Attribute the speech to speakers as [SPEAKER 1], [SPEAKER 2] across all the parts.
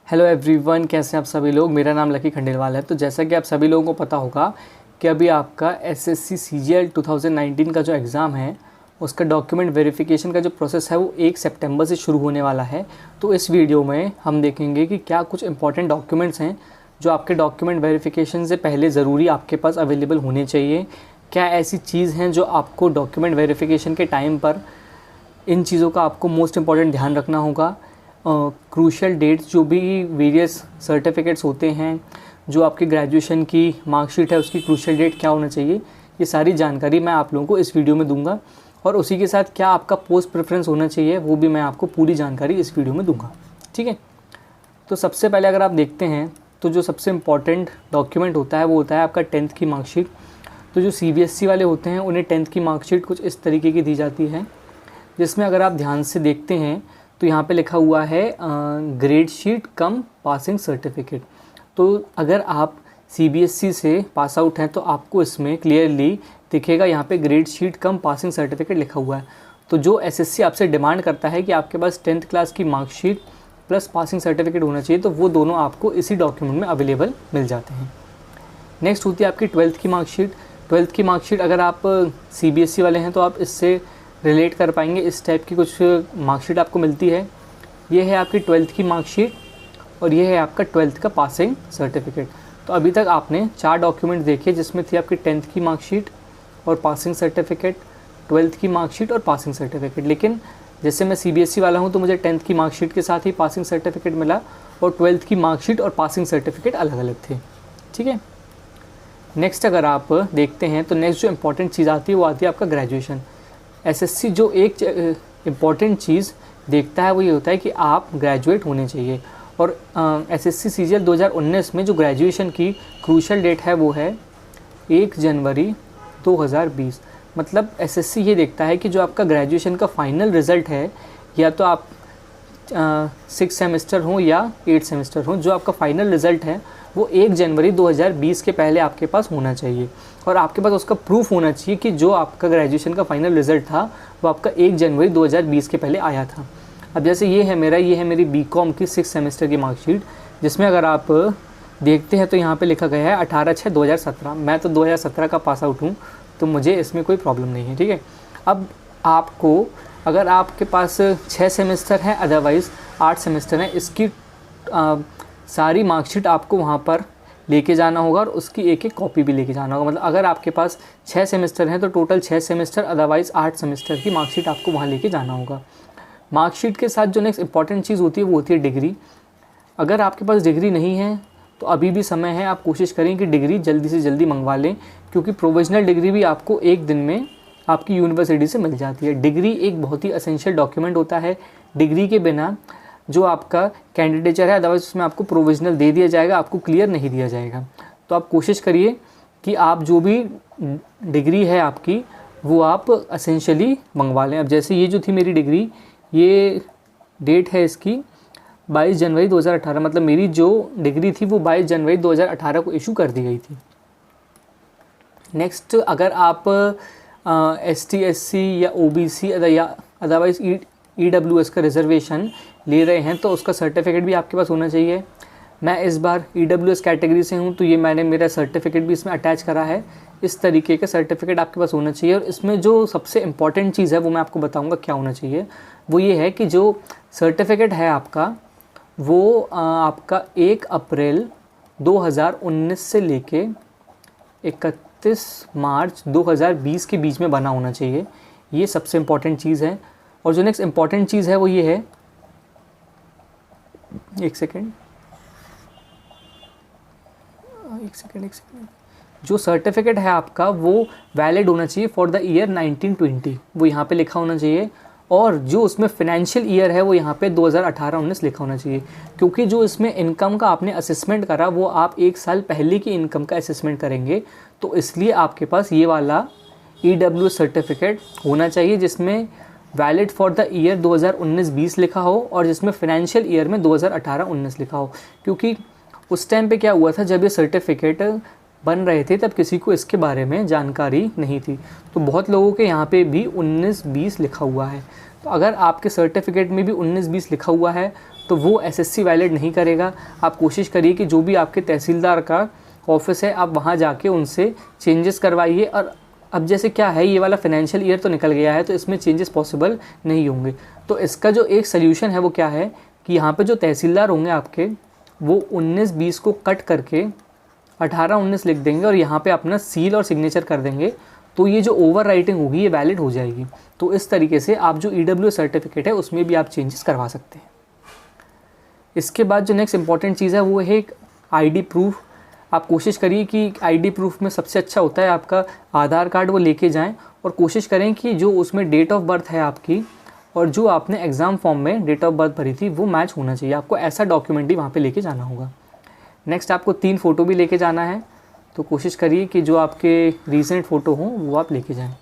[SPEAKER 1] Hello everyone, कैसे हैं आप सभी लोग। मेरा नाम लकी खंडेलवाल है। तो जैसा कि आप सभी लोगों को पता होगा कि अभी आपका एसएससी सीजीएल 2019 का जो एग्ज़ाम है उसका डॉक्यूमेंट वेरिफिकेशन का जो प्रोसेस है वो 1 सितंबर से शुरू होने वाला है। तो इस वीडियो में हम देखेंगे कि क्या कुछ इंपॉर्टेंट डॉक्यूमेंट्स हैं जो आपके डॉक्यूमेंट वेरिफिकेशन से पहले ज़रूरी आपके पास अवेलेबल होने चाहिए। क्या ऐसी चीज़ हैं जो आपको डॉक्यूमेंट वेरिफिकेशन के टाइम पर इन चीज़ों का आपको मोस्ट इम्पॉर्टेंट ध्यान रखना होगा। क्रूशियल डेट्स जो भी वेरियस सर्टिफिकेट्स होते हैं, जो आपकी ग्रेजुएशन की मार्कशीट है उसकी क्रूशियल डेट क्या होना चाहिए, ये सारी जानकारी मैं आप लोगों को इस वीडियो में दूंगा। और उसी के साथ क्या आपका पोस्ट प्रेफरेंस होना चाहिए वो भी मैं आपको पूरी जानकारी इस वीडियो में दूंगा। ठीक है, तो सबसे पहले अगर आप देखते हैं तो जो सबसे इम्पॉर्टेंट डॉक्यूमेंट होता है वो होता है आपका 10th की मार्कशीट। तो जो CBSE वाले होते हैं उन्हें 10th की मार्कशीट कुछ इस तरीके की दी जाती है, जिसमें अगर आप ध्यान से देखते हैं तो यहाँ पे लिखा हुआ है ग्रेड शीट कम पासिंग सर्टिफिकेट। तो अगर आप CBSE से पास आउट हैं तो आपको इसमें क्लियरली दिखेगा यहाँ पे ग्रेड शीट कम पासिंग सर्टिफिकेट लिखा हुआ है। तो जो SSC आपसे डिमांड करता है कि आपके पास 10th क्लास की मार्कशीट प्लस पासिंग सर्टिफिकेट होना चाहिए, तो वो दोनों आपको इसी डॉक्यूमेंट में अवेलेबल मिल जाते हैं। नेक्स्ट होती है आपकी 12th की मार्कशीट। 12th की मार्कशीट अगर आप CBSE वाले हैं तो आप इससे रिलेट कर पाएंगे। इस टाइप की कुछ मार्कशीट आपको मिलती है। ये है आपकी 12th की मार्कशीट और ये है आपका 12th का पासिंग सर्टिफिकेट। तो अभी तक आपने 4 डॉक्यूमेंट देखे जिसमें थी आपकी 10th की मार्कशीट और पासिंग सर्टिफिकेट, 12th की मार्कशीट और पासिंग सर्टिफिकेट। लेकिन जैसे मैं CBSE वाला हूँ तो मुझे 10th की मार्कशीट के साथ ही पासिंग सर्टिफिकेट मिला और 12th की मार्कशीट और पासिंग सर्टिफिकेट अलग अलग थे। ठीक है, नेक्स्ट अगर आप देखते हैं तो नेक्स्ट जो इम्पॉर्टेंट चीज़ आती है वो आती है आपका ग्रेजुएशन। SSC जो एक इम्पॉर्टेंट चीज़ देखता है वो ये होता है कि आप ग्रेजुएट होने चाहिए। और SSC CGL 2019 में जो ग्रेजुएशन की क्रूशियल डेट है वो है 1 जनवरी 2020। मतलब SSC ये देखता है कि जो आपका ग्रेजुएशन का फाइनल रिज़ल्ट है, या तो आप 6 सेमेस्टर हों या 8 सेमेस्टर हों, जो आपका फाइनल रिज़ल्ट है वो 1 जनवरी 2020 के पहले आपके पास होना चाहिए। और आपके पास उसका प्रूफ होना चाहिए कि जो आपका ग्रेजुएशन का फाइनल रिज़ल्ट था वो आपका 1 जनवरी 2020 के पहले आया था। अब जैसे ये है मेरी BCom की 6 सेमेस्टर की मार्कशीट, जिसमें अगर आप देखते हैं तो यहाँ पे लिखा गया है 18/6/2017। मैं तो 2017 का पास आउट हूँ, तो मुझे इसमें कोई प्रॉब्लम नहीं है। ठीक है, अब आपको अगर आपके पास 6 सेमेस्टर है अदरवाइज़ 8 सेमेस्टर है, इसकी सारी मार्कशीट आपको वहाँ पर लेके जाना होगा और उसकी एक एक कॉपी भी लेके जाना होगा। मतलब अगर आपके पास 6 सेमेस्टर हैं तो टोटल 6 सेमेस्टर अदरवाइज़ 8 सेमेस्टर की मार्कशीट आपको वहाँ लेके जाना होगा। मार्कशीट के साथ जो नेक्स्ट इंपॉर्टेंट चीज़ होती है वो होती है डिग्री। अगर आपके पास डिग्री नहीं है तो अभी भी समय है, आप कोशिश करें कि डिग्री जल्दी से जल्दी मंगवा लें, क्योंकि प्रोविजनल डिग्री भी आपको एक दिन में आपकी यूनिवर्सिटी से मिल जाती है। डिग्री एक बहुत ही एसेंशियल डॉक्यूमेंट होता है। डिग्री के बिना जो आपका कैंडिडेचर है अदरवाइज उसमें आपको प्रोविजनल दे दिया जाएगा, आपको क्लियर नहीं दिया जाएगा। तो आप कोशिश करिए कि आप जो भी डिग्री है आपकी वो आप एसेंशियली मंगवा लें। अब जैसे ये जो थी मेरी डिग्री, ये डेट है इसकी 22 जनवरी 2018। मतलब मेरी जो डिग्री थी वो 22 जनवरी 2018 को इशू कर दी गई थी। नेक्स्ट, अगर आप ST SC या OBC या अदरवाइज़ EWS का रिजर्वेशन ले रहे हैं तो उसका सर्टिफिकेट भी आपके पास होना चाहिए। मैं इस बार EWS कैटेगरी से हूं तो ये मैंने मेरा सर्टिफिकेट भी इसमें अटैच करा है। इस तरीके का सर्टिफिकेट आपके पास होना चाहिए। और इसमें जो सबसे इम्पॉर्टेंट चीज़ है वो मैं आपको बताऊंगा क्या होना चाहिए। वो ये है कि जो सर्टिफिकेट है आपका वो आपका 1 अप्रैल 2019 से लेके 31 मार्च 2020 के बीच में बना होना चाहिए। ये सबसे इम्पॉर्टेंट चीज़ है। और जो नेक्स्ट इम्पॉर्टेंट चीज़ है वो ये है, एक सेकेंड, जो सर्टिफिकेट है आपका वो वैलिड होना चाहिए फॉर द ईयर 1920, वो यहाँ पे लिखा होना चाहिए। और जो उसमें फाइनेंशियल ईयर है वो यहाँ पे 2018-19 लिखा होना चाहिए, क्योंकि जो इसमें इनकम का आपने असेसमेंट करा वो आप 1 साल पहले की इनकम का असेसमेंट करेंगे। तो इसलिए आपके पास ये वाला EWS सर्टिफिकेट होना चाहिए जिसमें वैलिड फॉर द ईयर 2019-20 लिखा हो और जिसमें फाइनेंशियल ईयर में 2018-19 लिखा हो। क्योंकि उस टाइम पे क्या हुआ था, जब ये सर्टिफिकेट बन रहे थे तब किसी को इसके बारे में जानकारी नहीं थी, तो बहुत लोगों के यहाँ पे भी 19-20 लिखा हुआ है। तो अगर आपके सर्टिफिकेट में भी 19-20 लिखा हुआ है तो वो एसएससी वैलिड नहीं करेगा। आप कोशिश करिए कि जो भी आपके तहसीलदार का ऑफिस है आप वहाँ जाके उनसे चेंजेस करवाइए। और अब जैसे क्या है, ये वाला फाइनेंशियल ईयर तो निकल गया है तो इसमें चेंजेस पॉसिबल नहीं होंगे। तो इसका जो एक सल्यूशन है वो क्या है कि यहाँ पे जो तहसीलदार होंगे आपके वो 19-20 को कट करके 18-19 लिख देंगे और यहाँ पे अपना सील और सिग्नेचर कर देंगे, तो ये जो ओवर राइटिंग होगी ये वैलिड हो जाएगी। तो इस तरीके से आप जो EWS सर्टिफिकेट है उसमें भी आप चेंजेस करवा सकते हैं। इसके बाद जो नेक्स्ट इंपॉर्टेंट चीज़ है वो है एक ID प्रूफ। आप कोशिश करिए कि ID प्रूफ में सबसे अच्छा होता है आपका आधार कार्ड, वो लेके जाएं और कोशिश करें कि जो उसमें डेट ऑफ बर्थ है आपकी और जो आपने एग्ज़ाम फॉर्म में डेट ऑफ बर्थ भरी थी वो मैच होना चाहिए। आपको ऐसा डॉक्यूमेंट ही वहाँ पे लेके जाना होगा। नेक्स्ट आपको 3 फ़ोटो भी लेके जाना है, तो कोशिश करिए कि जो आपके रीसेंट फ़ोटो हों वो आप लेके जाएं।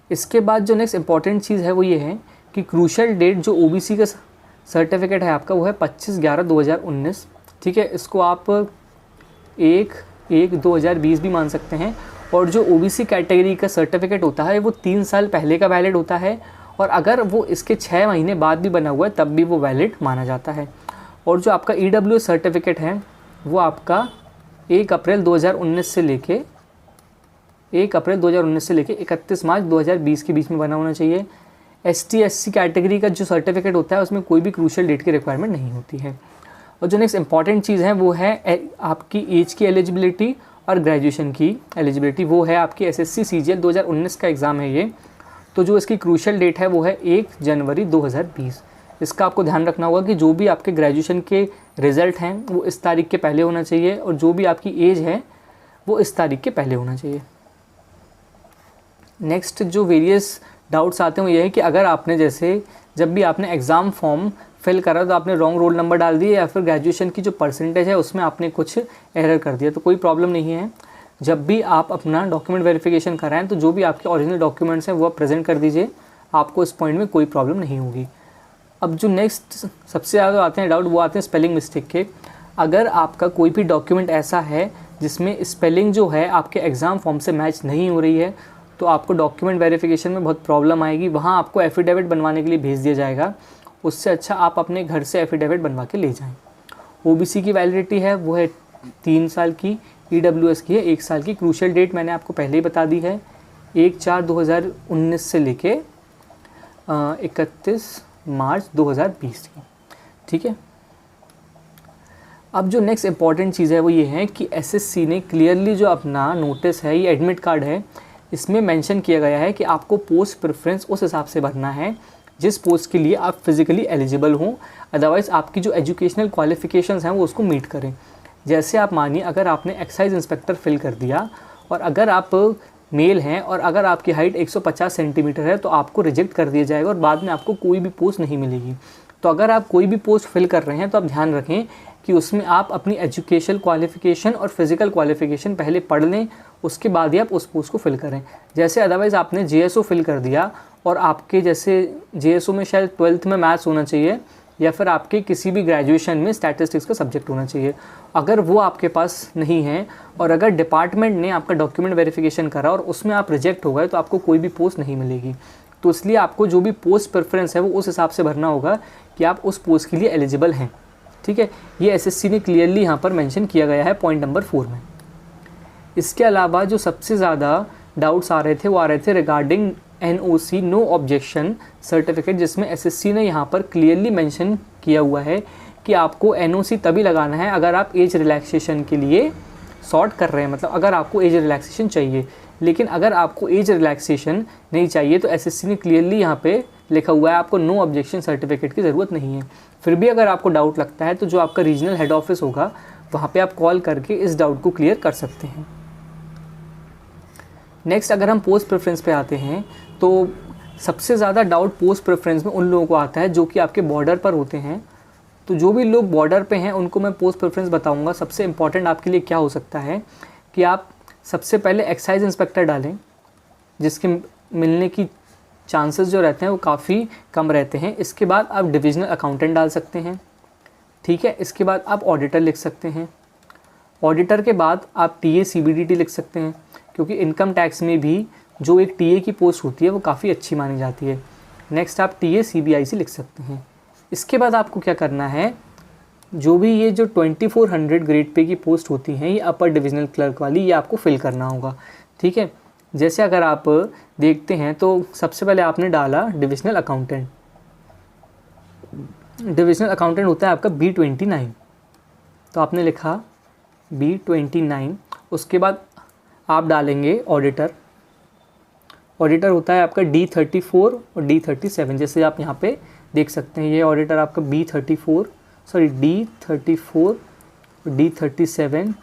[SPEAKER 1] इसके बाद जो नेक्स्ट इंपॉर्टेंट चीज़ है वो ये है कि क्रूशल डेट जो OBC का सर्टिफिकेट है आपका वो है 25/11/2019। ठीक है, इसको आप 1/1/2020 भी मान सकते हैं। और जो OBC कैटेगरी का सर्टिफिकेट होता है वो 3 साल पहले का वैलिड होता है और अगर वो इसके 6 महीने बाद भी बना हुआ है तब भी वो वैलिड माना जाता है। और जो आपका EWS सर्टिफिकेट है वो आपका 1 अप्रैल 2019 से लेके 31 मार्च 2020 के बीच में बना होना चाहिए। ST/SC कैटेगरी का जो सर्टिफिकेट होता है उसमें कोई भी क्रूशल डेट की रिक्वायरमेंट नहीं होती है। और जो नेक्स्ट इंपॉर्टेंट चीज़ है वो है आपकी एज की एलिजिबिलिटी और ग्रेजुएशन की एलिजिबिलिटी। वो है आपकी SSC CGL 2019 का एग्ज़ाम है ये। तो जो इसकी क्रूशल डेट है वो है 1 जनवरी 2020। इसका आपको ध्यान रखना होगा कि जो भी आपके ग्रेजुएशन के रिज़ल्ट हैं वो इस तारीख के पहले होना चाहिए और जो भी आपकी एज है वो इस तारीख के पहले होना चाहिए। नेक्स्ट जो वेरियस डाउट्स आते हैं वो ये है कि अगर आपने जैसे जब भी आपने एग्ज़ाम फॉर्म फिल करा तो आपने रॉन्ग रोल नंबर डाल दिया या फिर ग्रेजुएशन की जो परसेंटेज है उसमें आपने कुछ एरर कर दिया, तो कोई प्रॉब्लम नहीं है। जब भी आप अपना डॉक्यूमेंट वेरिफिकेशन कराएं तो जो भी आपके ओरिजिनल डॉक्यूमेंट्स हैं वो आप प्रेजेंट कर दीजिए, आपको इस पॉइंट में कोई प्रॉब्लम नहीं होगी। अब जो नेक्स्ट सबसे ज़्यादा आते हैं डाउट वो आते हैं स्पेलिंग मिस्टेक के। अगर आपका कोई भी डॉक्यूमेंट ऐसा है जिसमें स्पेलिंग जो है आपके एग्ज़ाम फॉर्म से मैच नहीं हो रही है तो आपको डॉक्यूमेंट वेरिफिकेशन में बहुत प्रॉब्लम आएगी। वहाँ आपको एफिडेविट बनवाने के लिए भेज दिया जाएगा, उससे अच्छा आप अपने घर से एफिडेविट बनवा के ले जाएं। OBC की वैलिडिटी है वो है 3 साल की, EWS की है 1 साल की। क्रूशल डेट मैंने आपको पहले ही बता दी है 1/4/2019 से लेके 31 मार्च 2020 की। ठीक है, अब जो नेक्स्ट इंपॉर्टेंट चीज़ है वो ये है कि SSC ने क्लियरली जो अपना नोटिस है, ये एडमिट कार्ड है, इसमें मेंशन किया गया है कि आपको पोस्ट प्रेफरेंस उस हिसाब से भरना है जिस पोस्ट के लिए आप फिज़िकली एलिजिबल हों, अदरवाइज़ आपकी जो एजुकेशनल क्वालिफ़िकेशंस हैं वो उसको मीट करें। जैसे आप मानिए अगर आपने एक्साइज इंस्पेक्टर फिल कर दिया और अगर आप मेल हैं और अगर आपकी हाइट 150 सेंटीमीटर है तो आपको रिजेक्ट कर दिया जाएगा और बाद में आपको कोई भी पोस्ट नहीं मिलेगी। तो अगर आप कोई भी पोस्ट फिल कर रहे हैं तो आप ध्यान रखें कि उसमें आप अपनी एजुकेशनल क्वालिफ़िकेशन और फिज़िकल क्वालिफ़िकेशन पहले पढ़ लें, उसके बाद ही आप उस पोस्ट को फिल करें। जैसे अदरवाइज़ आपने JSO फिल कर दिया और आपके जैसे JSO में शायद 12th में मैथ्स होना चाहिए या फिर आपके किसी भी ग्रेजुएशन में स्टैटिस्टिक्स का सब्जेक्ट होना चाहिए, अगर वो आपके पास नहीं है और अगर डिपार्टमेंट ने आपका डॉक्यूमेंट वेरिफिकेशन करा और उसमें आप रिजेक्ट हो गए तो आपको कोई भी पोस्ट नहीं मिलेगी। तो इसलिए आपको जो भी पोस्ट प्रेफरेंस है वो उस हिसाब से भरना होगा कि आप उस पोस्ट के लिए एलिजिबल हैं। ठीक है, ये SSC ने क्लियरली यहाँ पर मेंशन किया गया है पॉइंट नंबर 4 में। इसके अलावा जो सबसे ज़्यादा डाउट्स आ रहे थे वो आ रहे थे regarding NOC no objection certificate, जिसमें SSC ने यहाँ पर क्लियरली मेंशन किया हुआ है कि आपको NOC तभी लगाना है अगर आप एज रिलैक्सेशन के लिए सॉर्ट कर रहे हैं, मतलब अगर आपको एज रिलैक्सेशन चाहिए। लेकिन अगर आपको एज रिलैक्सेशन नहीं चाहिए तो SSC ने क्लियरली यहाँ पे लिखा हुआ है आपको नो ऑब्जेक्शन सर्टिफिकेट की ज़रूरत नहीं है। फिर भी अगर आपको डाउट लगता है तो जो आपका रीजनल हेड ऑफिस होगा वहाँ पे आप कॉल करके इस डाउट को क्लियर कर सकते हैं। नेक्स्ट अगर हम पोस्ट प्रेफरेंस पे आते हैं तो सबसे ज़्यादा डाउट पोस्ट प्रेफरेंस में उन लोगों को आता है जो कि आपके बॉर्डर पर होते हैं। तो जो भी लोग बॉर्डर पे हैं उनको मैं पोस्ट प्रेफरेंस बताऊंगा। सबसे इम्पॉर्टेंट आपके लिए क्या हो सकता है कि आप सबसे पहले एक्साइज इंस्पेक्टर डालें, जिसके मिलने की चांसेस जो रहते हैं वो काफ़ी कम रहते हैं। इसके बाद आप डिविजनल अकाउंटेंट डाल सकते हैं। ठीक है, इसके बाद आप ऑडिटर लिख सकते हैं। ऑडिटर के बाद आप TA CBDT लिख सकते हैं, क्योंकि इनकम टैक्स में भी जो एक TA की पोस्ट होती है वो काफ़ी अच्छी मानी जाती है। नेक्स्ट आप TA CBIC लिख सकते हैं। इसके बाद आपको क्या करना है, जो भी ये जो 2400 ग्रेड पे की पोस्ट होती हैं, ये अपर डिविजनल क्लर्क वाली, ये आपको फिल करना होगा। ठीक है, जैसे अगर आप देखते हैं तो सबसे पहले आपने डाला डिविजनल अकाउंटेंट। डिविजनल अकाउंटेंट होता है आपका B29, तो आपने लिखा B29। उसके बाद आप डालेंगे ऑडिटर। ऑडिटर होता है आपका D34 और D37, जैसे आप यहाँ पे देख सकते हैं। ये ऑडिटर आपका D34 D37।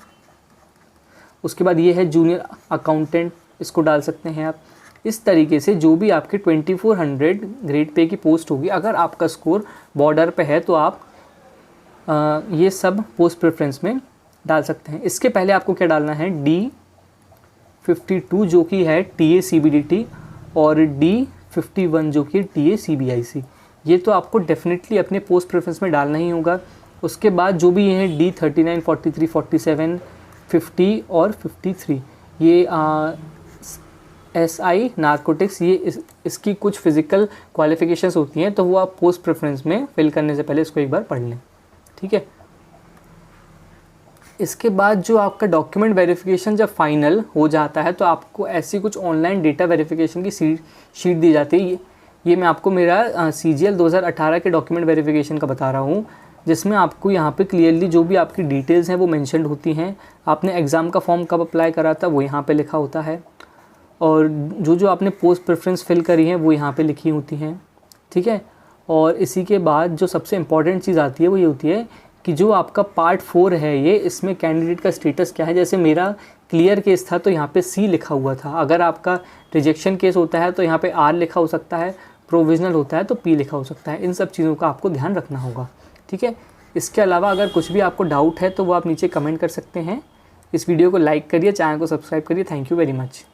[SPEAKER 1] उसके बाद ये है जूनियर अकाउंटेंट, इसको डाल सकते हैं आप। इस तरीके से जो भी आपके 2400 ग्रेड पे की पोस्ट होगी, अगर आपका स्कोर बॉर्डर पे है तो आप ये सब पोस्ट प्रेफरेंस में डाल सकते हैं। इसके पहले आपको क्या डालना है, D52 जो कि है TA CBDT और D51 जो कि TA CBIC। ये तो आपको डेफिनेटली अपने पोस्ट प्रेफरेंस में डालना ही होगा। उसके बाद जो भी ये है D39, 43, 47, 50 और 53, ये SI नार्कोटिक्स, ये इसकी कुछ फिज़िकल क्वालिफ़िकेशंस होती हैं, तो वो आप पोस्ट प्रेफरेंस में फिल करने से पहले इसको एक बार पढ़ लें। ठीक है, इसके बाद जो आपका डॉक्यूमेंट वेरिफिकेशन जब फाइनल हो जाता है तो आपको ऐसी कुछ ऑनलाइन डेटा वेरिफिकेशन की शीट दी जाती है। ये मैं आपको मेरा CGL 2018 के डॉक्यूमेंट वेरिफिकेशन का बता रहा हूँ, जिसमें आपको यहाँ पे क्लियरली जो भी आपकी डिटेल्स हैं वो मेंशन्ड होती हैं। आपने एग्ज़ाम का फॉर्म कब अप्लाई करा था वो यहाँ पे लिखा होता है, और जो आपने पोस्ट प्रेफरेंस फिल करी है वो यहाँ पे लिखी होती हैं। ठीक है, और इसी के बाद जो सबसे इम्पॉर्टेंट चीज़ आती है वो ये होती है कि जो आपका पार्ट 4 है, ये इसमें कैंडिडेट का स्टेटस क्या है। जैसे मेरा क्लियर केस था तो यहाँ पे C लिखा हुआ था। अगर आपका रिजेक्शन केस होता है तो यहाँ पे R लिखा हो सकता है, प्रोविजनल होता है तो P लिखा हो सकता है। इन सब चीज़ों का आपको ध्यान रखना होगा। ठीक है, इसके अलावा अगर कुछ भी आपको डाउट है तो वो आप नीचे कमेंट कर सकते हैं। इस वीडियो को लाइक करिए, चैनल को सब्सक्राइब करिए। Thank you very much.